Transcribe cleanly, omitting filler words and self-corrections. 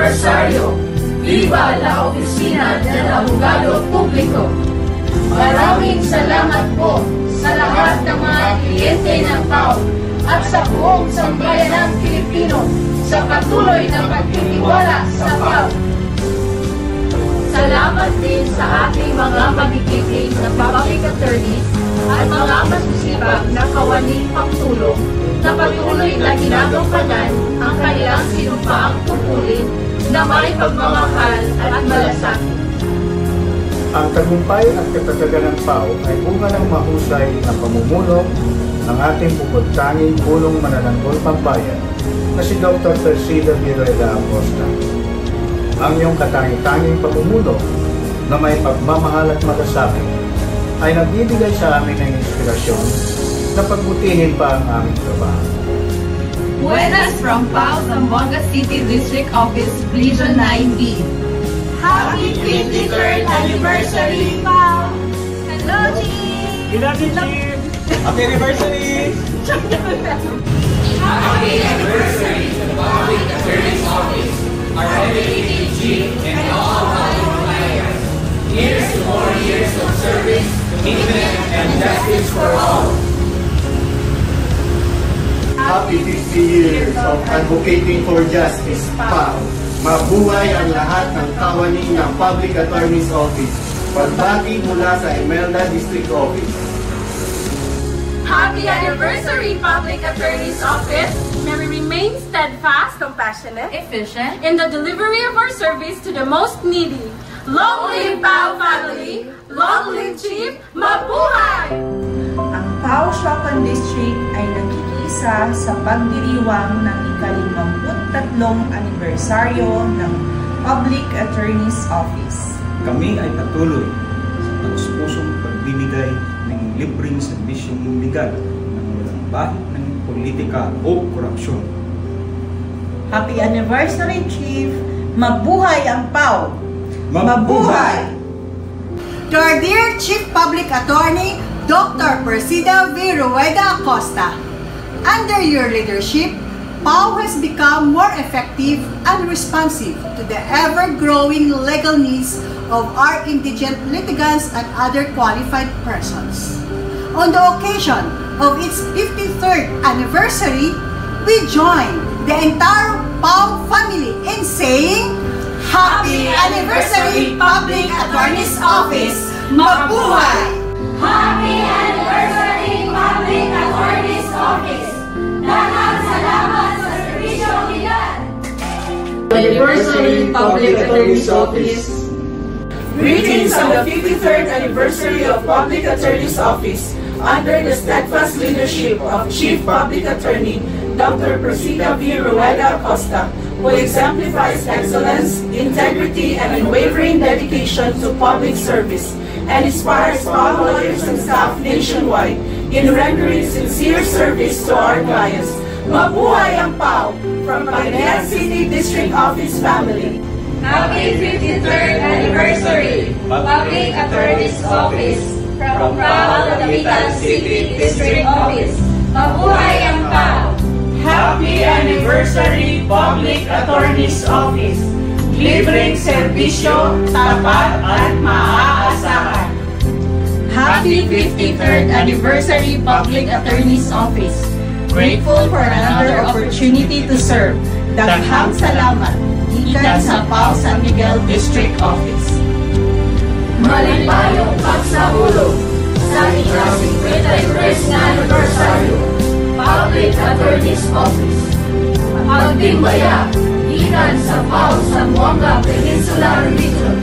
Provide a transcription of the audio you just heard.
anibersaryo! Viva la Oficina del Abogado Publico! Maraming salamat po sa lahat ng mga kliyente ng PAO at sa buong sambayanang Pilipino sa patuloy na pagtitiwala sa PAO. Salamat din sa ating mga magigiting na public attorneys at mga masisipag na kawaning pagtulong na patuloy na ginagampanan ang kanilang sinumpaang tungkulin na may pagmamahal at malasakit. Ang tagumpay at katatagan ng PAO ay bunga ng mahusay na pamumuno ng ating bukod-tanging punong manananggol pambayan na si Dr. Persida Viruela Acosta. Ang iyong katangi-tanging pamumuno na may pagmamahal at malasakit ay nagbibigay sa amin ng inspirasyon na pagbutihin pa ang aming trabaho. Buenas from PAO Zamboanga City District Office, Region 9B. Happy 23rd anniversary, PAO! Hello, Chief! Good afternoon, Chief! Happy anniversary! Happy anniversary to the Public Attorney's Office, our dedicated chief, and all valued clients. Here's to more years of service, commitment, and justice for all. Happy 50 years of advocating for justice, PAO. Mabuhay ang lahat ng kawani ng Public Attorney's Office. Pagbati mula sa Imelda District Office. Happy anniversary, Public Attorney's Office! May we remain steadfast, compassionate, Efficient, in the delivery of our service to the most needy. Long live PAO family! Long live Chief! Mabuhay! Ang PAO Shokan District ay nakikiisa sa pagdiriwang ng ika-53 anibersaryo ng Public Attorney's Office. Kami ay patuloy sa taus-pusong pagbibigay ng libreng serbisyong legal ng walang bahid ng politika o korupsyon. Happy anniversary, Chief! Mabuhay ang PAO! Mabuhay! To our dear Chief Public Attorney, Dr. Persida Viruela Acosta, under your leadership, PAO has become more effective and responsive to the ever-growing legal needs of our indigent litigants and other qualified persons. On the occasion of its 53rd anniversary, we join the entire PAO family in saying, Happy Anniversary, Public Attorney's Office! Mabuhay! Happy anniversary, Public Attorney's Office! Daghang salamat sa serbisyong legal! Anniversary, Public Attorney's Office! Greetings on the 53rd anniversary of Public Attorney's Office under the steadfast leadership of Chief Public Attorney Dr. Persida Viruela Acosta, who exemplifies excellence, integrity, and unwavering dedication to public service and inspires all lawyers and staff nationwide in rendering sincere service to our clients. Mabuhay ang PAO from Pagadian City District Office family. Happy 53rd anniversary, Public Attorney's Office, from PAO Pagadian City District Office. Mabuhay ang PAO! Happy Anniversary, Public Attorney's Office. Libreng serbisyo, tapat at maaasahan. Happy 53rd Anniversary, Public Attorney's Office. Grateful for another opportunity to serve. Daghang salamat. Ikan sa PAO San Miguel District Office. Malimpayong pagsahulog sa ika-53 na anibersaryo, Public Attorney's Office. Pagtimbaya, ikan sa PAO Zamboanga Peninsula Region.